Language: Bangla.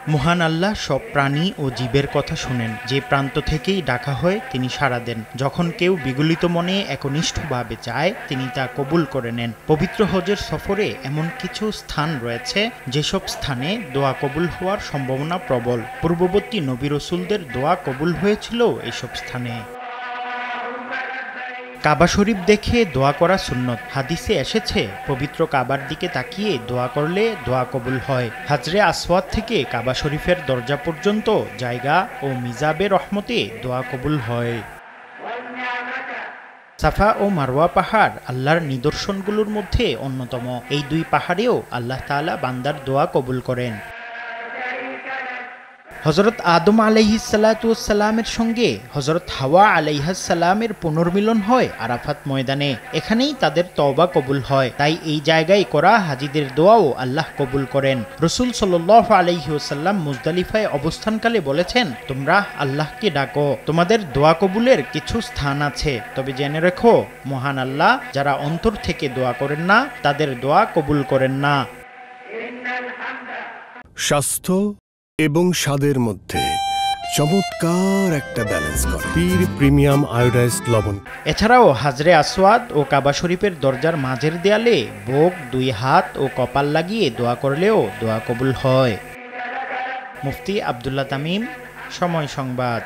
মহান আল্লাহ সব প্রাণী ও জীবের কথা শোনেন। যে প্রান্ত থেকেই ডাকা হয় তিনি সাড়া দেন। যখন কেউ বিগলিত মনে একনিষ্ঠভাবে চায় তিনি তা কবুল করে নেন। পবিত্র হজের সফরে এমন কিছু স্থান রয়েছে যেসব স্থানে দোয়া কবুল হওয়ার সম্ভাবনা প্রবল। পূর্ববর্তী নবী রাসূলদের দোয়া কবুল হয়েছিল এসব স্থানে। কাবা শরীফ দেখে দোয়া করা সুন্নত। হাদিসে এসেছে পবিত্র কাবার দিকে তাকিয়ে দোয়া করলে দোয়া কবুল হয়। হাজরে আসওয়াদ থেকে কাবা শরীফের দরজা পর্যন্ত জায়গা ও মিজাবে রহমতে দোয়া কবুল হয়। সাফা ও মারওয়া পাহাড় আল্লাহর নিদর্শনগুলোর মধ্যে অন্যতম। এই দুই পাহাড়েও আল্লাহ তাআলা বান্দার দোয়া কবুল করেন। হযরত আদম আলাইহিসসালামের সঙ্গে হযরত হাওয়া আলাইহিসসালামের পুনর্মিলন হয় আরাফাত ময়দানে। এখানেই তাদের তওবা কবুল হয়। তাই এই জায়গায় করা হাজীদের দোয়াও আল্লাহ কবুল করেন। রাসূল সাল্লাল্লাহু আলাইহি ওয়াসাল্লাম মুজদালিফায় অবস্থানকালে বলেছেন, তোমরা আল্লাহকে ডাকো, তোমাদের দোয়া কবুলের কিছু স্থান আছে। তবে জেনে রেখো, মহান আল্লাহ যারা অন্তর থেকে দোয়া করেন না তাদের দোয়া কবুল করেন না। স্বাস্থ্য এবং স্বাদের মধ্যে চমৎকার একটা ব্যালেন্স করে পীর প্রিমিয়াম আয়োডাইজড লবণ। এছাড়াও হাজরে আসওয়াদ ও কাবা শরীফের দরজার মাঝের দেয়ালে বুক, দুই হাত ও কপাল লাগিয়ে দোয়া করলেও দোয়া কবুল হয়। মুফতি আব্দুল্লাহ তামিম, সময় সংবাদ।